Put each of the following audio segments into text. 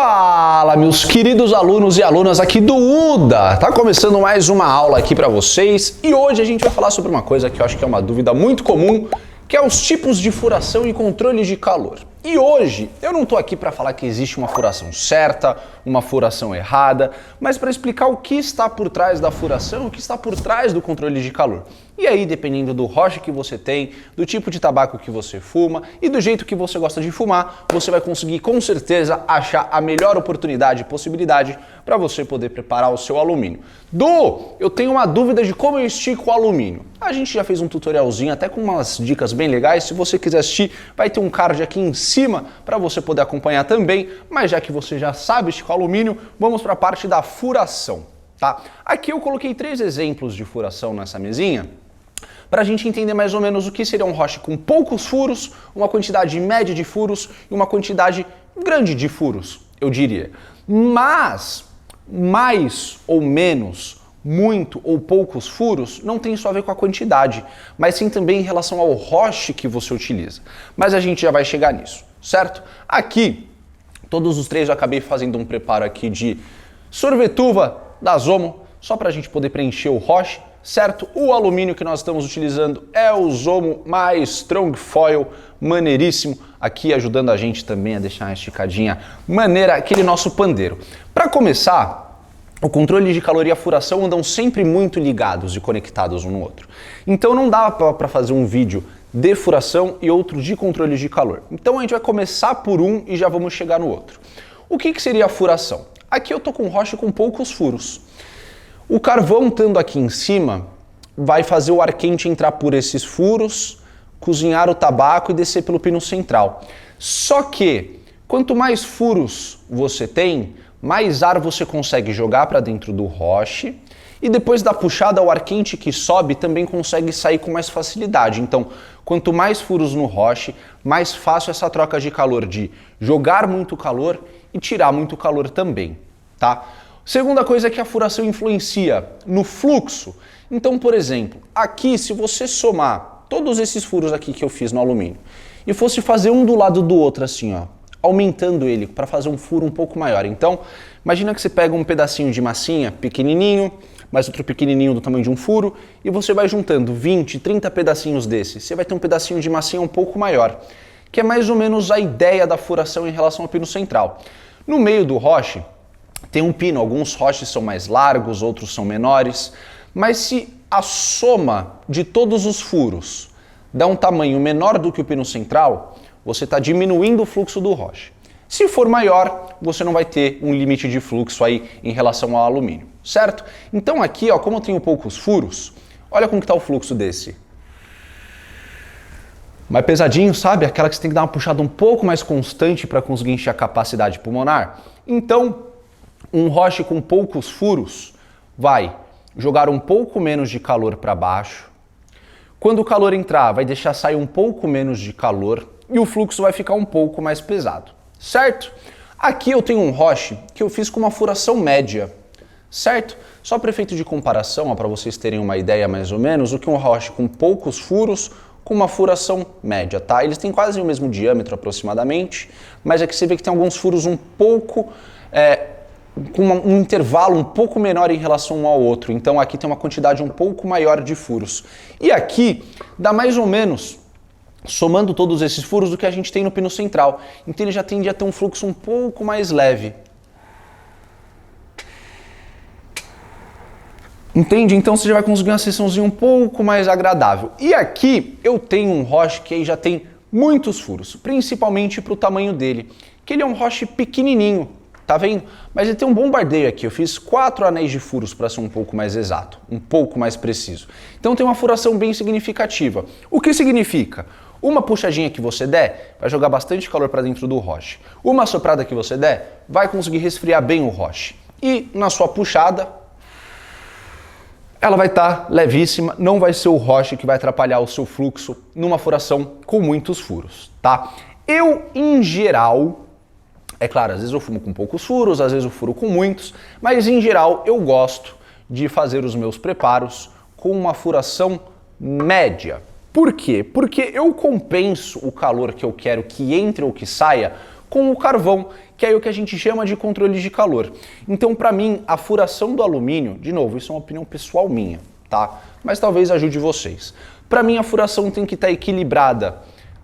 Fala, meus queridos alunos e alunas aqui do UDA! Tá começando mais uma aula aqui para vocês e hoje a gente vai falar sobre uma coisa que eu acho que é uma dúvida muito comum, que é os tipos de furação e controle de calor. E hoje eu não tô aqui para falar que existe uma furação certa, uma furação errada, mas para explicar o que está por trás da furação, o que está por trás do controle de calor. E aí, dependendo do roche que você tem, do tipo de tabaco que você fuma e do jeito que você gosta de fumar, você vai conseguir com certeza achar a melhor oportunidade e possibilidade para você poder preparar o seu alumínio. Eu tenho uma dúvida de como eu estico o alumínio. A gente já fez um tutorialzinho até com umas dicas bem legais. Se você quiser assistir, vai ter um card aqui em cima para você poder acompanhar também. Mas já que você já sabe esticar o alumínio, vamos para a parte da furação, tá? Aqui eu coloquei 3 exemplos de furação nessa mesinha, para a gente entender mais ou menos o que seria um roche com poucos furos, uma quantidade média de furos e uma quantidade grande de furos, eu diria. Mas mais ou menos, muito ou poucos furos não tem só a ver com a quantidade, mas sim também em relação ao roche que você utiliza. Mas a gente já vai chegar nisso, certo? Aqui, todos os 3 eu acabei fazendo um preparo aqui de sorvetuva da Zomo, só para a gente poder preencher o roche. Certo? O alumínio que nós estamos utilizando é o Zomo mais Strong Foil, maneiríssimo, aqui ajudando a gente também a deixar uma esticadinha maneira, aquele nosso pandeiro. Para começar, o controle de calor e a furação andam sempre muito ligados e conectados um no outro. Então não dá para fazer um vídeo de furação e outro de controle de calor. Então a gente vai começar por um e já vamos chegar no outro. O que seria a furação? Aqui eu estou com um roche com poucos furos. O carvão estando aqui em cima vai fazer o ar quente entrar por esses furos, cozinhar o tabaco e descer pelo pino central. Só que quanto mais furos você tem, mais ar você consegue jogar para dentro do roche e depois da puxada o ar quente que sobe também consegue sair com mais facilidade. Então, quanto mais furos no roche, mais fácil essa troca de calor de jogar muito calor e tirar muito calor também, tá? Segunda coisa é que a furação influencia no fluxo. Então, por exemplo, aqui se você somar todos esses furos aqui que eu fiz no alumínio e fosse fazer um do lado do outro assim, ó, aumentando ele para fazer um furo um pouco maior. Então, imagina que você pega um pedacinho de massinha pequenininho, mais outro pequenininho do tamanho de um furo e você vai juntando 20, 30 pedacinhos desses. Você vai ter um pedacinho de massinha um pouco maior, que é mais ou menos a ideia da furação em relação ao pino central. No meio do roche, tem um pino, alguns roches são mais largos, outros são menores, mas se a soma de todos os furos dá um tamanho menor do que o pino central, você está diminuindo o fluxo do roche. Se for maior, você não vai ter um limite de fluxo aí em relação ao alumínio, certo? Então aqui, ó, como eu tenho poucos furos, olha como que está o fluxo desse. Mais pesadinho, sabe? Aquela que você tem que dar uma puxada um pouco mais constante para conseguir encher a capacidade pulmonar. Então, um roche com poucos furos vai jogar um pouco menos de calor para baixo. Quando o calor entrar, vai deixar sair um pouco menos de calor e o fluxo vai ficar um pouco mais pesado, certo? Aqui eu tenho um roche que eu fiz com uma furação média, certo? Só para efeito de comparação, para vocês terem uma ideia mais ou menos, o que é um roche com poucos furos com uma furação média, tá? Eles têm quase o mesmo diâmetro aproximadamente, mas aqui você vê que tem alguns furos um pouco com um intervalo um pouco menor em relação um ao outro. Então aqui tem uma quantidade um pouco maior de furos. E aqui dá mais ou menos, somando todos esses furos, do que a gente tem no pino central. Então ele já tende a ter um fluxo um pouco mais leve. Entende? Então você já vai conseguir uma seçãozinha um pouco mais agradável. E aqui eu tenho um roche que aí já tem muitos furos, principalmente para o tamanho dele, que ele é um roche pequenininho. Tá vendo? Mas ele tem um bombardeio aqui, eu fiz 4 anéis de furos para ser um pouco mais exato, um pouco mais preciso. Então tem uma furação bem significativa. O que significa? Uma puxadinha que você der, vai jogar bastante calor para dentro do roche. Uma soprada que você der, vai conseguir resfriar bem o roche. E na sua puxada, ela vai estar levíssima, não vai ser o roche que vai atrapalhar o seu fluxo numa furação com muitos furos, tá? Eu, em geral, é claro, às vezes eu fumo com poucos furos, às vezes eu furo com muitos, mas em geral eu gosto de fazer os meus preparos com uma furação média. Por quê? Porque eu compenso o calor que eu quero que entre ou que saia com o carvão, que é o que a gente chama de controle de calor. Então, para mim, a furação do alumínio, de novo, isso é uma opinião pessoal minha, tá? Mas talvez ajude vocês. Para mim, a furação tem que estar equilibrada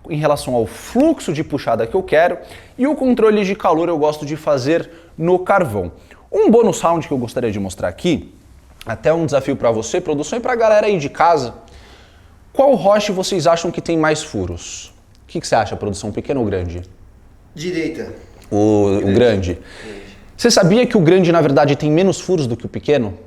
em relação ao fluxo de puxada que eu quero, e o controle de calor eu gosto de fazer no carvão. Um bônus round que eu gostaria de mostrar aqui, até um desafio para você, produção, e para a galera aí de casa. Qual roche vocês acham que tem mais furos? O que você acha, produção, pequeno ou grande? Direita. O grande. Você sabia que o grande, na verdade, tem menos furos do que o pequeno?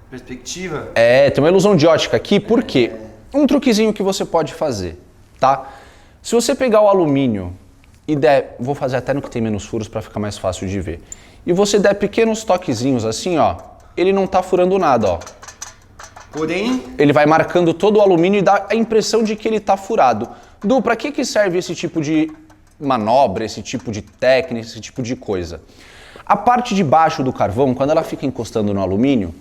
Perspectiva? Tem uma ilusão de ótica aqui, por quê? Um truquezinho que você pode fazer, tá? Se você pegar o alumínio e der, vou fazer até no que tem menos furos para ficar mais fácil de ver, e você der pequenos toquezinhos assim, ó, ele não tá furando nada, ó. Porém, ele vai marcando todo o alumínio e dá a impressão de que ele tá furado. Du, para que serve esse tipo de manobra, esse tipo de técnica, esse tipo de coisa? A parte de baixo do carvão, quando ela fica encostando no alumínio,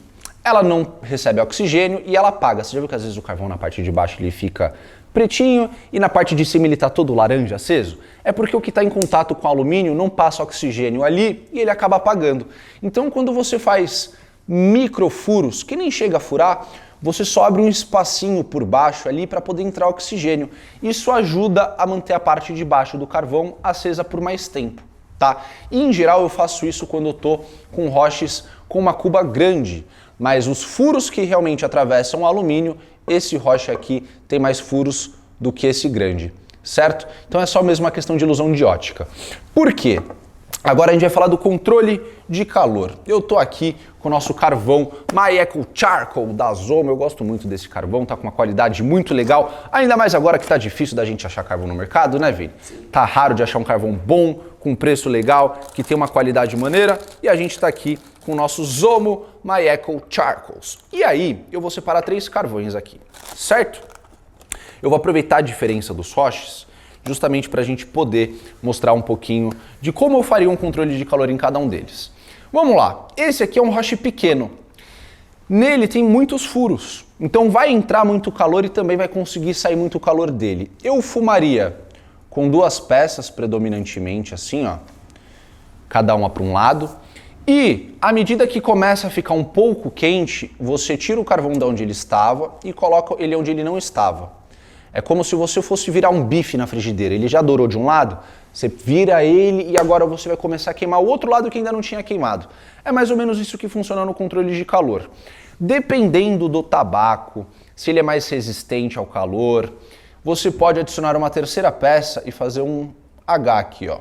ela não recebe oxigênio e ela apaga. Você já viu que às vezes o carvão na parte de baixo ele fica pretinho e na parte de cima ele tá todo laranja aceso? É porque o que está em contato com o alumínio não passa oxigênio ali e ele acaba apagando. Então quando você faz microfuros, que nem chega a furar, você só abre um espacinho por baixo ali para poder entrar oxigênio. Isso ajuda a manter a parte de baixo do carvão acesa por mais tempo, tá? E em geral eu faço isso quando eu tô com roches com uma cuba grande, mas os furos que realmente atravessam o alumínio, esse roche aqui tem mais furos do que esse grande, certo? Então é só mesmo uma questão de ilusão de ótica. Por quê? Agora a gente vai falar do controle de calor. Eu tô aqui com o nosso carvão My Eco Charcoal da Zomo. Eu gosto muito desse carvão, tá com uma qualidade muito legal. Ainda mais agora que tá difícil da gente achar carvão no mercado, né, Vini? Tá raro de achar um carvão bom, com preço legal, que tem uma qualidade maneira. E a gente tá aqui com o nosso Zomo My Eco Charcoals. E aí, eu vou separar 3 carvões aqui, certo? Eu vou aproveitar a diferença dos roches justamente para a gente poder mostrar um pouquinho de como eu faria um controle de calor em cada um deles. Vamos lá, esse aqui é um roche pequeno. Nele tem muitos furos, então vai entrar muito calor e também vai conseguir sair muito calor dele. Eu fumaria com 2 peças predominantemente assim, ó, cada uma para um lado. E à medida que começa a ficar um pouco quente, você tira o carvão de onde ele estava e coloca ele onde ele não estava. É como se você fosse virar um bife na frigideira. Ele já dourou de um lado, você vira ele e agora você vai começar a queimar o outro lado que ainda não tinha queimado. É mais ou menos isso que funciona no controle de calor. Dependendo do tabaco, se ele é mais resistente ao calor, você pode adicionar uma 3ª peça e fazer um H aqui, ó.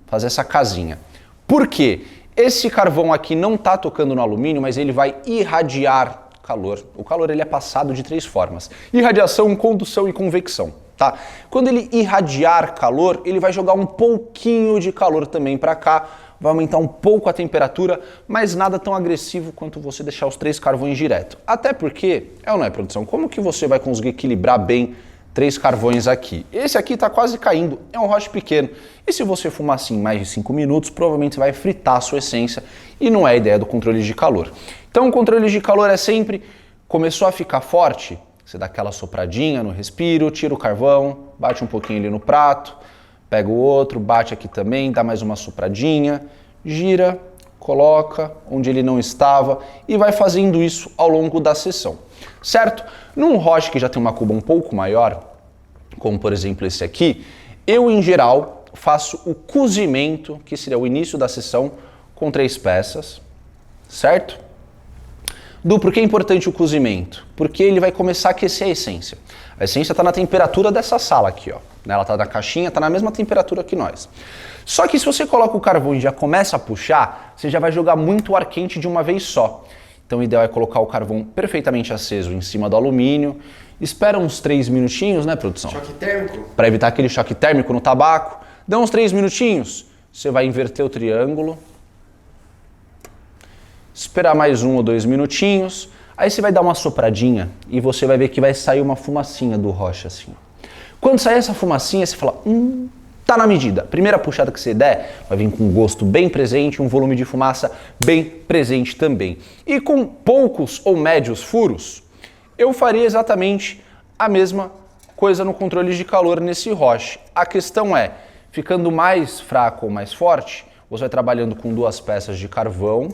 Fazer essa casinha. Por quê? Esse carvão aqui não está tocando no alumínio, mas ele vai irradiar calor. O calor ele é passado de 3 formas: irradiação, condução e convecção, tá? Quando ele irradiar calor, ele vai jogar um pouquinho de calor também para cá, vai aumentar um pouco a temperatura, mas nada tão agressivo quanto você deixar os 3 carvões direto. Até porque, ou não é, produção? Como que você vai conseguir equilibrar bem 3 carvões aqui? Esse aqui está quase caindo, é um roche pequeno. E se você fumar assim mais de 5 minutos, provavelmente você vai fritar a sua essência e não é a ideia do controle de calor. Então o controle de calor é sempre, começou a ficar forte, você dá aquela sopradinha no respiro, tira o carvão, bate um pouquinho ali no prato, pega o outro, bate aqui também, dá mais uma sopradinha, gira, coloca onde ele não estava e vai fazendo isso ao longo da sessão, certo? Num roche que já tem uma cuba um pouco maior, como por exemplo esse aqui, eu em geral faço o cozimento, que seria o início da sessão, com 3 peças, certo? Por que é importante o cozimento? Porque ele vai começar a aquecer a essência. A essência está na temperatura dessa sala aqui, ó. Ela está na caixinha, está na mesma temperatura que nós. Só que se você coloca o carvão e já começa a puxar, você já vai jogar muito ar quente de uma vez só. Então o ideal é colocar o carvão perfeitamente aceso em cima do alumínio. Espera uns 3 minutinhos, né, produção? Choque térmico? Para evitar aquele choque térmico no tabaco. Dá uns 3 minutinhos, você vai inverter o triângulo. Esperar mais 1 ou 2 minutinhos, aí você vai dar uma sopradinha e você vai ver que vai sair uma fumacinha do roche assim. Quando sair essa fumacinha, você fala, tá na medida. Primeira puxada que você der, vai vir com um gosto bem presente, um volume de fumaça bem presente também. E com poucos ou médios furos, eu faria exatamente a mesma coisa no controle de calor nesse roche. A questão é, ficando mais fraco ou mais forte, você vai trabalhando com 2 peças de carvão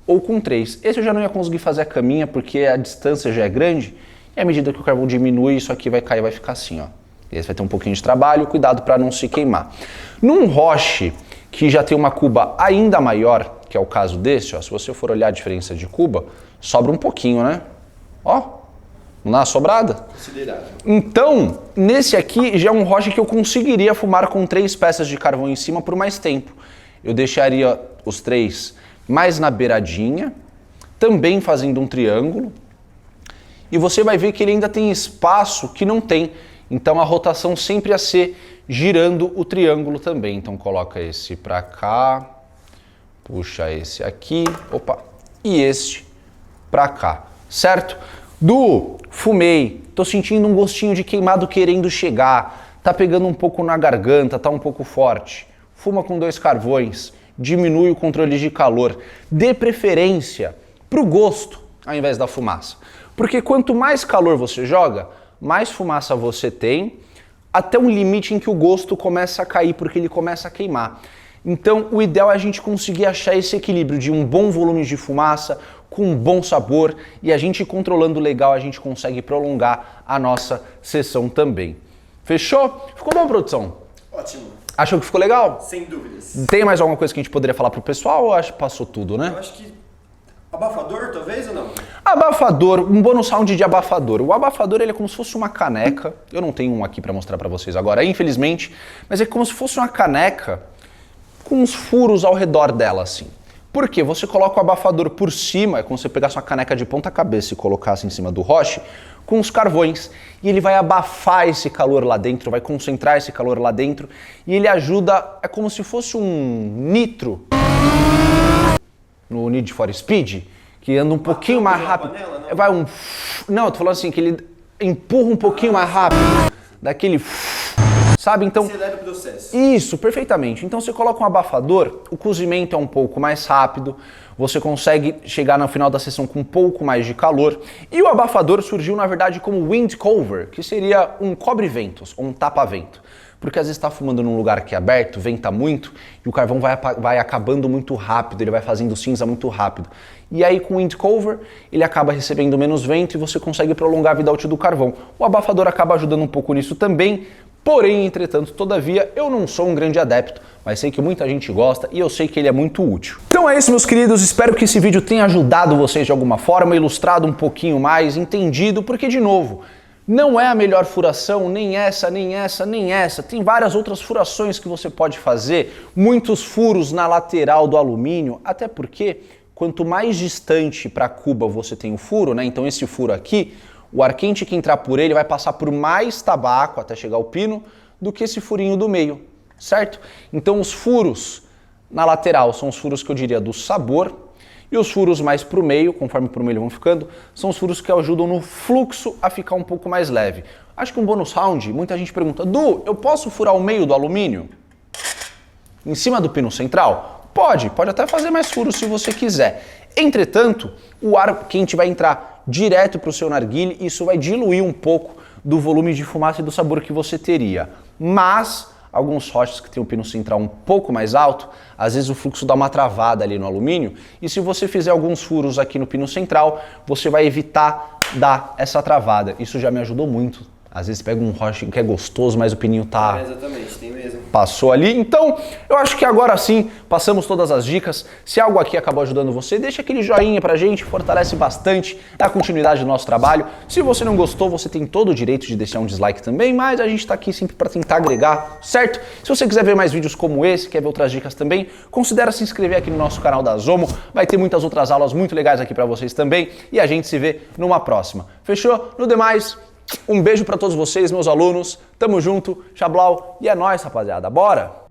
ou com 3. Esse eu já não ia conseguir fazer a caminha porque a distância já é grande e à medida que o carvão diminui, isso aqui vai cair e vai ficar assim, ó. Esse vai ter um pouquinho de trabalho, cuidado para não se queimar. Num roche que já tem uma cuba ainda maior, que é o caso desse, ó, se você for olhar a diferença de cuba, sobra um pouquinho, né? Ó, não dá uma sobrada? Considerável. Então, nesse aqui já é um roche que eu conseguiria fumar com 3 peças de carvão em cima por mais tempo. Eu deixaria os 3 mais na beiradinha, também fazendo um triângulo, e você vai ver que ele ainda tem espaço que não tem. Então a rotação sempre ia ser girando o triângulo também. Então coloca esse pra cá, puxa esse aqui, opa, e este pra cá, certo? Fumei, tô sentindo um gostinho de queimado querendo chegar, tá pegando um pouco na garganta, tá um pouco forte. Fuma com 2 carvões, diminui o controle de calor, dê preferência pro gosto ao invés da fumaça. Porque quanto mais calor você joga, mais fumaça você tem, até um limite em que o gosto começa a cair, porque ele começa a queimar. Então, o ideal é a gente conseguir achar esse equilíbrio de um bom volume de fumaça, com um bom sabor, e a gente controlando legal, a gente consegue prolongar a nossa sessão também. Fechou? Ficou bom, produção? Ótimo. Achou que ficou legal? Sem dúvidas. Tem mais alguma coisa que a gente poderia falar pro pessoal ou acho que passou tudo, né? Eu acho que abafador, talvez, ou não? Abafador, um bônus sound de abafador. O abafador ele é como se fosse uma caneca. Eu não tenho um aqui para mostrar para vocês agora, infelizmente, mas é como se fosse uma caneca com uns furos ao redor dela, assim. Por quê? Você coloca o abafador por cima, é como se você pegasse uma caneca de ponta cabeça e colocasse em cima do roche, com os carvões. E ele vai abafar esse calor lá dentro, vai concentrar esse calor lá dentro, e ele ajuda, é como se fosse um nitro no Need for Speed, que anda um pouquinho mais rápido. Panela, não? Vai um... Não, eu tô falando assim, que ele empurra um pouquinho mais rápido, daquele... Sabe, então... Acelera o processo. Isso, perfeitamente. Então você coloca um abafador, o cozimento é um pouco mais rápido, você consegue chegar no final da sessão com um pouco mais de calor. E o abafador surgiu, na verdade, como wind cover, que seria um cobre-ventos, ou um tapa-vento. Porque às vezes está fumando num lugar que é aberto, venta muito, e o carvão vai acabando muito rápido, ele vai fazendo cinza muito rápido. E aí com o wind cover, ele acaba recebendo menos vento e você consegue prolongar a vida útil do carvão. O abafador acaba ajudando um pouco nisso também, porém, entretanto, todavia, eu não sou um grande adepto, mas sei que muita gente gosta e eu sei que ele é muito útil. Então é isso, meus queridos, espero que esse vídeo tenha ajudado vocês de alguma forma, ilustrado um pouquinho mais, entendido, porque de novo, não é a melhor furação, nem essa, nem essa, nem essa. Tem várias outras furações que você pode fazer, muitos furos na lateral do alumínio, até porque quanto mais distante para a cuba você tem o furo, né? Então esse furo aqui, o ar quente que entrar por ele vai passar por mais tabaco até chegar ao pino do que esse furinho do meio, certo? Então os furos na lateral são os furos que eu diria do sabor, e os furos mais para o meio, conforme para o meio vão ficando, são os furos que ajudam no fluxo a ficar um pouco mais leve. Acho que um bônus round, muita gente pergunta, Du, eu posso furar o meio do alumínio? Em cima do pino central? Pode até fazer mais furos se você quiser. Entretanto, o ar quente vai entrar direto para o seu narguilé e isso vai diluir um pouco do volume de fumaça e do sabor que você teria. Mas alguns roches que tem um pino central um pouco mais alto, às vezes o fluxo dá uma travada ali no alumínio, e se você fizer alguns furos aqui no pino central, você vai evitar dar essa travada. Isso já me ajudou muito. Às vezes pega um roche que é gostoso, mas o pininho tá... Exatamente, tem mesmo. Passou ali. Então, eu acho que agora sim, passamos todas as dicas. Se algo aqui acabou ajudando você, deixa aquele joinha pra gente, fortalece bastante a continuidade do nosso trabalho. Se você não gostou, você tem todo o direito de deixar um dislike também, mas a gente tá aqui sempre pra tentar agregar, certo? Se você quiser ver mais vídeos como esse, quer ver outras dicas também, considera se inscrever aqui no nosso canal da Zomo. Vai ter muitas outras aulas muito legais aqui pra vocês também e a gente se vê numa próxima. Fechou? No demais... Um beijo pra todos vocês, meus alunos. Tamo junto, Xablau, e é nóis, rapaziada. Bora!